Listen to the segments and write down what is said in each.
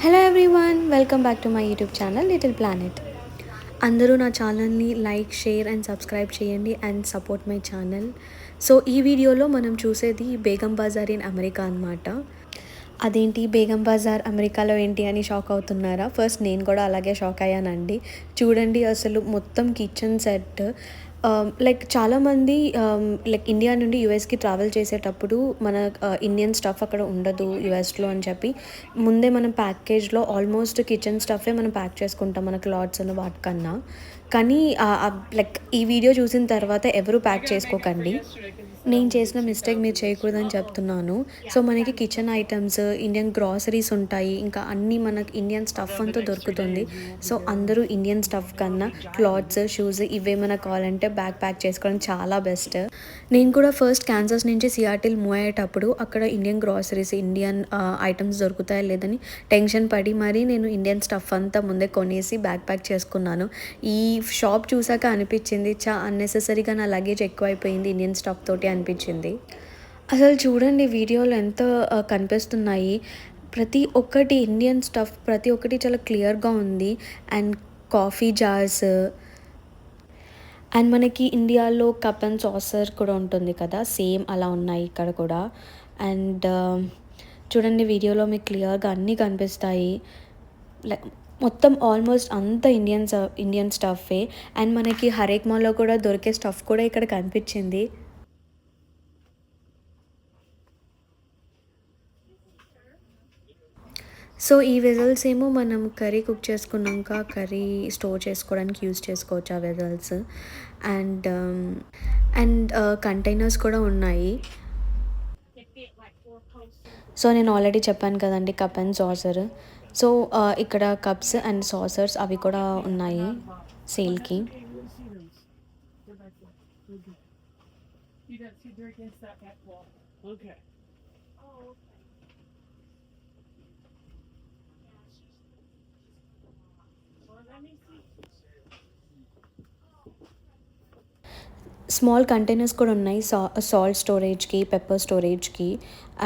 Hello everyone, welcome back to my YouTube channel little planet. అందరూ నా ఛానల్ని like, share and subscribe చేయండి and support my channel. So ఈ వీడియోలో మనం చూసేది బేగం బజార్ ఇన్ అమెరికా అనమాట. అదేంటి బేగం బజార్ అమెరికాలో ఏంటి అని షాక్ అవుతున్నారా? ఫస్ట్ నేను కూడా అలాగే షాక్ అయ్యానండి. చూడండి అసలు మొత్తం కిచెన్ సెట్. లైక్ చాలామంది లైక్ ఇండియా నుండి యూఎస్కి ట్రావెల్ చేసేటప్పుడు మన ఇండియన్ స్టఫ్ అక్కడ ఉండదు యూఎస్లో అని చెప్పి ముందే మనం ప్యాకేజ్లో ఆల్మోస్ట్ కిచెన్ స్టఫే మనం ప్యాక్ చేసుకుంటాం మన క్లాత్స్ అని వాటికన్నా. కానీ లైక్ ఈ వీడియో చూసిన తర్వాత ఎవరు ప్యాక్ చేసుకోకండి. నేను చేసిన మిస్టేక్ మీరు చేయకూడదని చెప్తున్నాను. సో మనకి కిచెన్ ఐటమ్స్, ఇండియన్ గ్రాసరీస్ ఉంటాయి, ఇంకా అన్నీ మనకి ఇండియన్ స్టఫ్ అంతా దొరుకుతుంది. సో అందరూ ఇండియన్ స్టఫ్ కన్నా క్లాత్స్, షూస్ ఇవేమైనా కావాలంటే బ్యాగ్ ప్యాక్ చేసుకోవడం చాలా బెస్ట్. నేను కూడా ఫస్ట్ క్యాన్సస్ నుంచి సియాటిల్ మూవ్ అయ్యేటప్పుడు అక్కడ ఇండియన్ గ్రాసరీస్, ఇండియన్ ఐటమ్స్ దొరుకుతాయా లేదని టెన్షన్ పడి మరీ నేను ఇండియన్ స్టఫ్ అంతా ముందే కొనేసి బ్యాగ్ ప్యాక్ చేసుకున్నాను. ఈ షాప్ చూసాక అనిపించింది అన్నెసెసరీగా నా లగేజ్ ఎక్కువైపోయింది ఇండియన్ స్టఫ్ తోటి అనిపించింది. అసలు చూడండి వీడియోలో ఎంత కనిపిస్తున్నాయి. ప్రతి ఒక్కటి ఇండియన్ స్టఫ్, ప్రతి ఒక్కటి చాలా క్లియర్గా ఉంది. అండ్ కాఫీ జార్స్, అండ్ మనకి ఇండియాలో కప్ అండ్ సాసర్ కూడా ఉంటుంది కదా, సేమ్ అలా ఉన్నాయి ఇక్కడ కూడా. అండ్ చూడండి వీడియోలో మీకు క్లియర్గా అన్నీ కనిపిస్తాయి. లైక్ మొత్తం ఆల్మోస్ట్ అంత ఇండియన్ స్టఫే. అండ్ మనకి హరేక్ మాల్లో కూడా దొరికే స్టఫ్ కూడా ఇక్కడ కనిపించింది. సో ఈ వెజల్స్ ఏమో మనం కర్రీ కుక్ చేసుకున్నాక కర్రీ స్టోర్ చేసుకోవడానికి యూజ్ చేసుకోవచ్చు ఆ వెజల్స్. అండ్ అండ్ కంటైనర్స్ కూడా ఉన్నాయి. సో నేను ఆల్రెడీ చెప్పాను కదండి కప్ అండ్ సాసర్. సో ఇక్కడ కప్స్ అండ్ సాసర్స్ అవి కూడా ఉన్నాయి సేల్కి. స్మాల్ కంటైనర్స్ కూడా ఉన్నాయి సాల్ట్ స్టోరేజ్కి, పెప్పర్ స్టోరేజ్కి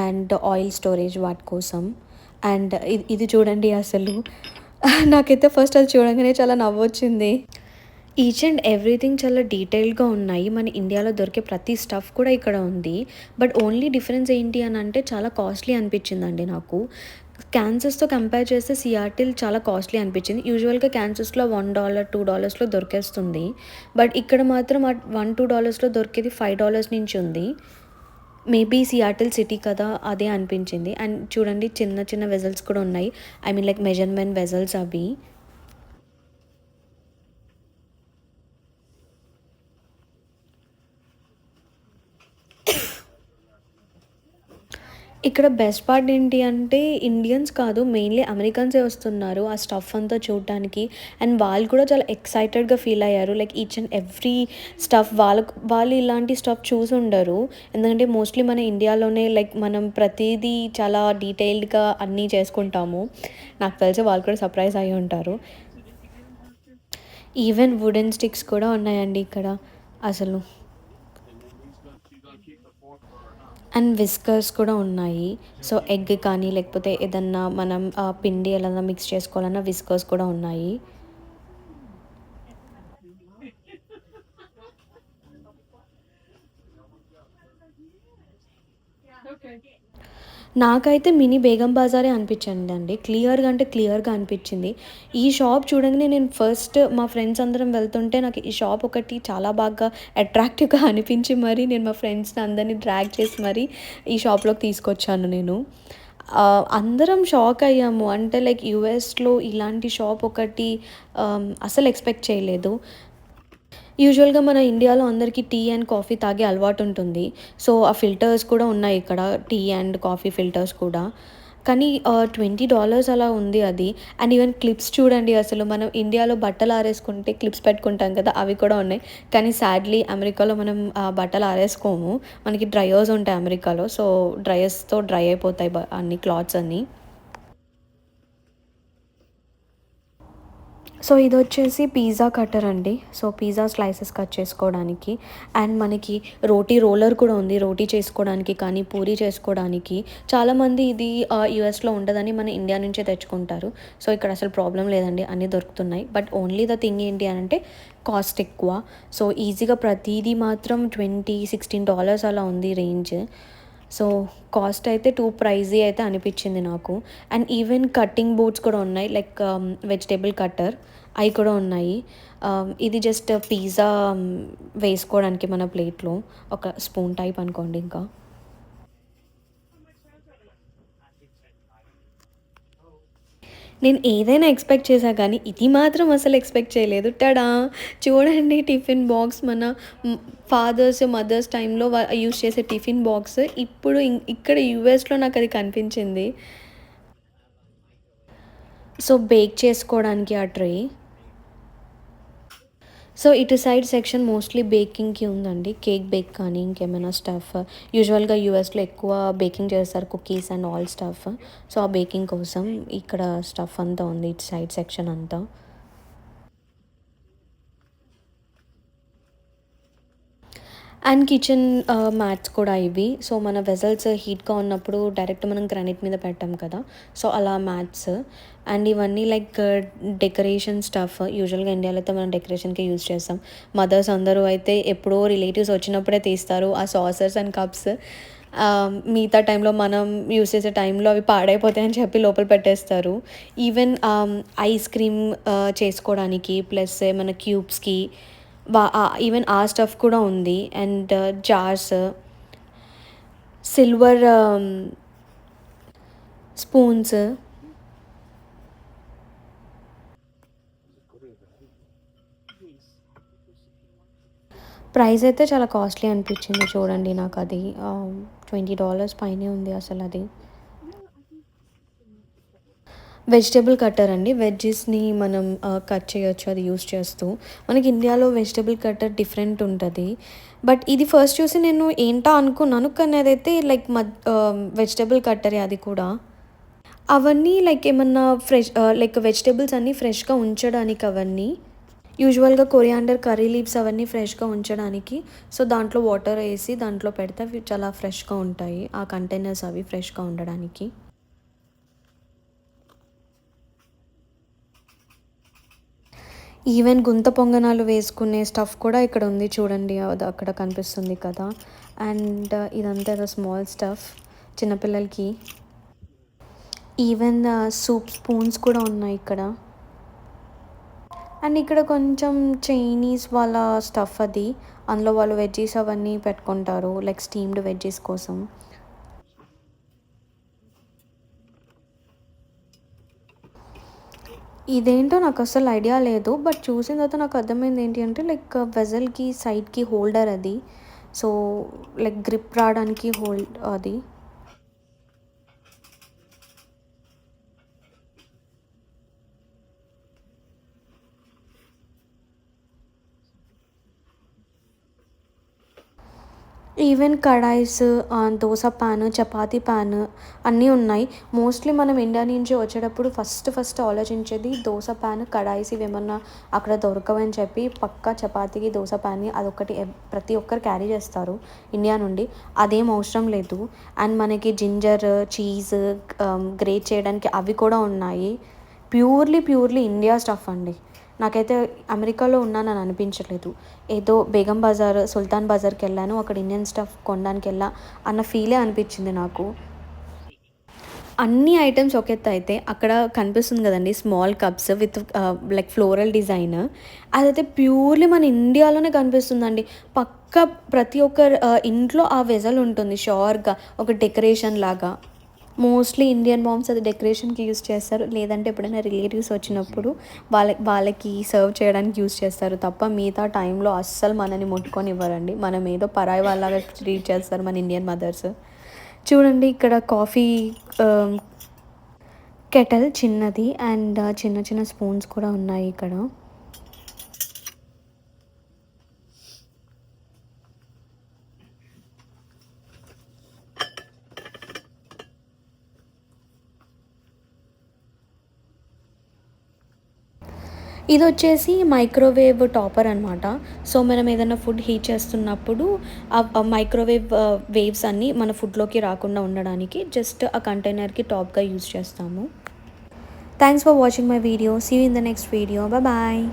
అండ్ ఆయిల్ స్టోరేజ్ వాటి కోసం. అండ్ ఇది చూడండి అసలు నాకైతే ఫస్ట్ అది చూడగానే చాలా నవ్వొచ్చింది. ఈచ్ అండ్ ఎవ్రీథింగ్ చాలా డీటెయిల్గా ఉన్నాయి. మన ఇండియాలో దొరికే ప్రతి స్టఫ్ కూడా ఇక్కడ ఉంది. బట్ ఓన్లీ డిఫరెన్స్ ఏంటి అని అంటే చాలా కాస్ట్లీ అనిపించిందండి నాకు. క్యాన్సస్తో కంపేర్ చేస్తే సియాటిల్ చాలా కాస్ట్లీ అనిపించింది. యూజువల్గా క్యాన్సస్లో $1, $2లో దొరికేస్తుంది. బట్ ఇక్కడ మాత్రం $1-2లో దొరికేది $5 నుంచి ఉంది. మేబీ సియాటిల్ సిటీ కదా అదే అనిపించింది. అండ్ చూడండి చిన్న చిన్న వెజల్స్ కూడా ఉన్నాయి. I mean like measurement vessels అవి. ఇక్కడ బెస్ట్ పార్ట్ ఏంటి అంటే ఇండియన్స్ కాదు, మెయిన్లీ అమెరికన్సే వస్తున్నారు ఆ స్టఫ్ అంతా చూడటానికి. అండ్ వాళ్ళు కూడా చాలా ఎక్సైటెడ్గా ఫీల్ అయ్యారు. Like each and every stuff వాళ్ళు ఇలాంటి స్టఫ్ చూసి ఉండరు. ఎందుకంటే మోస్ట్లీ మన ఇండియాలోనే లైక్ మనం ప్రతిదీ చాలా డీటెయిల్డ్గా అన్నీ చేసుకుంటాము. నాకు తెలిసి వాళ్ళు కూడా సర్ప్రైజ్ అయ్యి ఉంటారు. ఈవెన్ వుడెన్ స్టిక్స్ కూడా ఉన్నాయండి ఇక్కడ అసలు. అండ్ విస్కర్స్ కూడా ఉన్నాయి. సో ఎగ్ కానీ లేకపోతే ఏదన్నా మనం పిండి ఎలా మిక్స్ చేసుకోవాలన్నా విస్కర్స్ కూడా ఉన్నాయి. నాకైతే మినీ బేగం బజారే అనిపించిందండి. క్లియర్గా అంటే క్లియర్గా అనిపించింది. ఈ షాప్ చూడంగానే నేను ఫస్ట్ మా ఫ్రెండ్స్ అందరం వెళ్తుంటే నాకు ఈ షాప్ ఒకటి చాలా బాగా అట్రాక్టివ్గా అనిపించి మరి నేను మా ఫ్రెండ్స్ని అందరినీ డ్రాగ్ చేసి మరి ఈ షాప్లోకి తీసుకొచ్చాను నేను. అందరం షాక్ అయ్యాము. అంటే లైక్ యూఎస్లో ఇలాంటి షాప్ ఒకటి అసలు ఎక్స్పెక్ట్ చేయలేదు. యూజువల్గా మన ఇండియాలో అందరికీ టీ అండ్ కాఫీ తాగే అలవాటు ఉంటుంది. సో ఆ ఫిల్టర్స్ కూడా ఉన్నాయి ఇక్కడ, టీ అండ్ కాఫీ ఫిల్టర్స్ కూడా. కానీ $20 అలా ఉంది అది. అండ్ ఈవెన్ క్లిప్స్ చూడండి అసలు మనం ఇండియాలో బట్టలు ఆరేసుకుంటే క్లిప్స్ పెట్టుకుంటాం కదా, అవి కూడా ఉన్నాయి. కానీ సాడ్లీ అమెరికాలో మనం బట్టలు ఆరేసుకోము, మనకి డ్రయర్స్ ఉంటాయి అమెరికాలో. సో డ్రయర్స్తో డ్రై అయిపోతాయి అన్ని క్లాత్స్ అన్నీ. సో ఇదొచ్చేసి పిజ్జా కట్టర్ అండి. సో పిజ్జా స్లైసెస్ కట్ చేసుకోవడానికి. అండ్ మనకి రోటీ రోలర్ కూడా ఉంది. రోటీ చేసుకోవడానికి కానీ, పూరి చేసుకోవడానికి. చాలామంది ఇది యూఎస్‌లో ఉండదని మన ఇండియా నుంచే తెచ్చుకుంటారు. సో ఇక్కడ అసలు ప్రాబ్లమ్ లేదండి. అన్నీ దొరుకుతున్నాయి. బట్ ఓన్లీ ద థింగ్ ఏంటి అనంటే కాస్ట్ ఎక్కువ. సో ఈజీగా ప్రతీదీ మాత్రం $20, $16 అలా ఉంది రేంజ్. సో కాస్ట్ అయితే టూ ప్రైజీ అయితే అనిపించింది నాకు. అండ్ ఈవెన్ కట్టింగ్ బోర్డ్స్ కూడా ఉన్నాయి. లైక్ వెజిటబుల్ కట్టర్ అవి కూడా ఉన్నాయి. ఇది జస్ట్ పిజ్జా వేసుకోవడానికి మన ప్లేట్‌లో ఒక స్పూన్ టైప్ అనుకోండి ఇంకా. నేను ఏదైనా ఎక్స్‌పెక్ట్ చేశా కానీ ఇది మాత్రం అసలు ఎక్స్‌పెక్ట్ చేయలేదు. టడా! చూడండి టిఫిన్ బాక్స్ మన ఫాదర్స్, మదర్స్ టైంలో యూజ్ చేసే టిఫిన్ బాక్స్ ఇప్పుడు ఇక్కడ యూఎస్‌లో నాకది కనిపించింది. సో బేక్ చేసుకోవడానికి ఆ ట్రే. సో ఇటు సైడ్ సెక్షన్ మోస్ట్‌లీ బేకింగ్‌కి ఉందండి. కేక్ బేక్ కానీ, ఇంకేమైనా స్టఫ్ యూజువల్‌గా యూఎస్‌లో ఎక్కువ బేకింగ్ చేస్తారు. Cookies and all stuff. So ఆ బేకింగ్ కోసం ఇక్కడ స్టఫ్ అంతా ఉంది. ఇటు సైడ్ సెక్షన్ అంతా. అండ్ కిచెన్ మ్యాట్స్ కూడా ఇవి. సో మన వెసల్స్ హీట్‌గా ఉన్నప్పుడు డైరెక్ట్ మనం గ్రానైట్ మీద పెట్టాం కదా! సో అలా మ్యాట్స్. అండ్ ఇవన్నీ లైక్ డెకరేషన్ స్టఫ్. యూజువల్‌గా ఇండియాలో అయితే మనం డెకరేషన్‌కే యూజ్ చేస్తాం. మదర్స్ అందరూ అయితే ఎప్పుడో రిలేటివ్స్ వచ్చినప్పుడే తీస్తారు ఆ సాసర్స్ అండ్ కప్స్. మిగతా టైంలో మనం యూజ్ చేసే టైంలో అవి పాడైపోతాయని చెప్పి లోపల పెట్టేస్తారు. ఈవెన్ ఐస్ క్రీమ్ చేసుకోవడానికి ప్లస్ ఏమన్నా క్యూబ్స్‌కి ఈవెన్ ఆ స్టఫ్ కూడా ఉంది. And jars, silver spoons. Price అయితే చాలా కాస్ట్లీ అనిపించింది చూడండి నాకది. $20 పైనే ఉంది అసలది. వెజిటబుల్ కట్టర్ అండి. వెజ్జీస్‌ని మనం కట్ చేయొచ్చు అది యూజ్ చేస్తూ. మనకి ఇండియాలో వెజిటబుల్ కట్టర్ డిఫరెంట్ ఉంటది. బట్ ఇది ఫస్ట్ చూసి నేను ఏంటా అనుకున్నాను. కానీ అదైతే లైక్ వెజిటబుల్ కట్టరే అది కూడా. అవన్నీ లైక్ ఏమన్నా లైక్ వెజిటబుల్స్ అన్నీ ఫ్రెష్‌గా ఉంచడానికి అవన్నీ. యూజువల్‌గా కొరియాండర్, కర్రీ లీవ్స్ అవన్నీ ఫ్రెష్‌గా ఉంచడానికి. సో దాంట్లో వాటర్ ఏసి దాంట్లో పెడితే అవి చాలా ఫ్రెష్‌గా ఉంటాయి. ఆ కంటైనర్స్ అవి ఫ్రెష్‌గా ఉండడానికి. ఈవెన్ గుంత పొంగనాలు వేసుకునే స్టఫ్ కూడా ఇక్కడ ఉంది చూడండి. అది అక్కడ కనిపిస్తుంది కదా! అండ్ ఇదంతా ఏదో స్మాల్ స్టఫ్ చిన్నపిల్లలకి. ఈవెన్ సూప్ స్పూన్స్ కూడా ఉన్నాయి ఇక్కడ. అండ్ ఇక్కడ కొంచెం చైనీస్ వాళ్ళ స్టఫ్ అది. అందులో వాళ్ళు వెజ్జీస్ అవన్నీ పెట్టుకుంటారు. లైక్ స్టీమ్డ్ వెజ్జీస్ కోసం. ఇదేంటో నాకస్సలు ఐడియా లేదు. బట్ చూసిన తర్వాత నాకు అర్థమైంది ఏంటి అంటే లైక్ వెసల్‌కి సైడ్‌కి హోల్డర్ అది. సో, లైక్ గ్రిప్ రావడానికి అది. Even kadhais, dosa pan, chapati pan అన్నీ ఉన్నాయి. మోస్ట్‌లీ మనం ఇండియా నుంచి వచ్చేటప్పుడు ఫస్ట్ ఆలోచించేది దోస పాన్, కడాయిస్ ఇవేమన్నా అక్కడ దొరకవని చెప్పి పక్కా చపాతీకి దోస పాన్‌ని అదొకటి ప్రతి ఒక్కరు క్యారీ చేస్తారు ఇండియా నుండి. అదేం అవసరం లేదు. అండ్ మనకి జింజర్, చీజ్ గ్రేట్ చేయడానికి అవి కూడా ఉన్నాయి. ప్యూర్లీ ఇండియా స్టఫ్ అండి. నాకైతే అమెరికాలో ఉన్నానని అనిపించలేదు. ఏదో బేగం బజార్, సుల్తాన్ బజార్‌కెళ్ళాను. అక్కడ ఇండియన్ స్టఫ్ కొనడానికెళ్ళా అన్న ఫీలే అనిపించింది నాకు. అన్ని ఐటెమ్స్ ఒక ఎత్తయితే అక్కడ కనిపిస్తుంది గదండీ! Small cups with like floral design. అదైతే ప్యూర్‌లీ మన ఇండియాలోనే కనిపిస్తుందండి. పక్కా ప్రతి ఒక్కరి ఇంట్లో ఆ వెసల్ ఉంటుంది ష్యూర్‌గా ఒక డెకరేషన్ లాగా. మోస్ట్‌లీ ఇండియన్ మామ్స్ అది డెకరేషన్‌కి యూజ్ చేస్తారు. లేదంటే ఎప్పుడైనా రిలేటివ్స్ వచ్చినప్పుడు వాళ్ళకి సర్వ్ చేయడానికి యూజ్ చేస్తారు తప్ప మిగతా టైంలో అస్సలు మనని ముట్టుకొనివ్వరండి. మనం ఏదో పరాయి వాళ్ళలాగా ట్రీట్ చేస్తారు మన ఇండియన్ మదర్స్. చూడండి ఇక్కడ కాఫీ ఆహ్, కెటిల్ చిన్నది అండ్ చిన్న చిన్న స్పూన్స్ కూడా ఉన్నాయి ఇక్కడ. ఇది వచ్చేసి మైక్రోవేవ్ టాపర్ అనమాట. సో మనం ఏదైనా ఫుడ్ హీట్ చేస్తున్నప్పుడు ఆ మైక్రోవేవ్ వేవ్స్ అన్నీ మన ఫుడ్లోకి రాకుండా ఉండడానికి జస్ట్ ఆ కంటైనర్కి టాప్గా యూజ్ చేస్తాము. Thanks for watching my video. See you in the next video. Bye.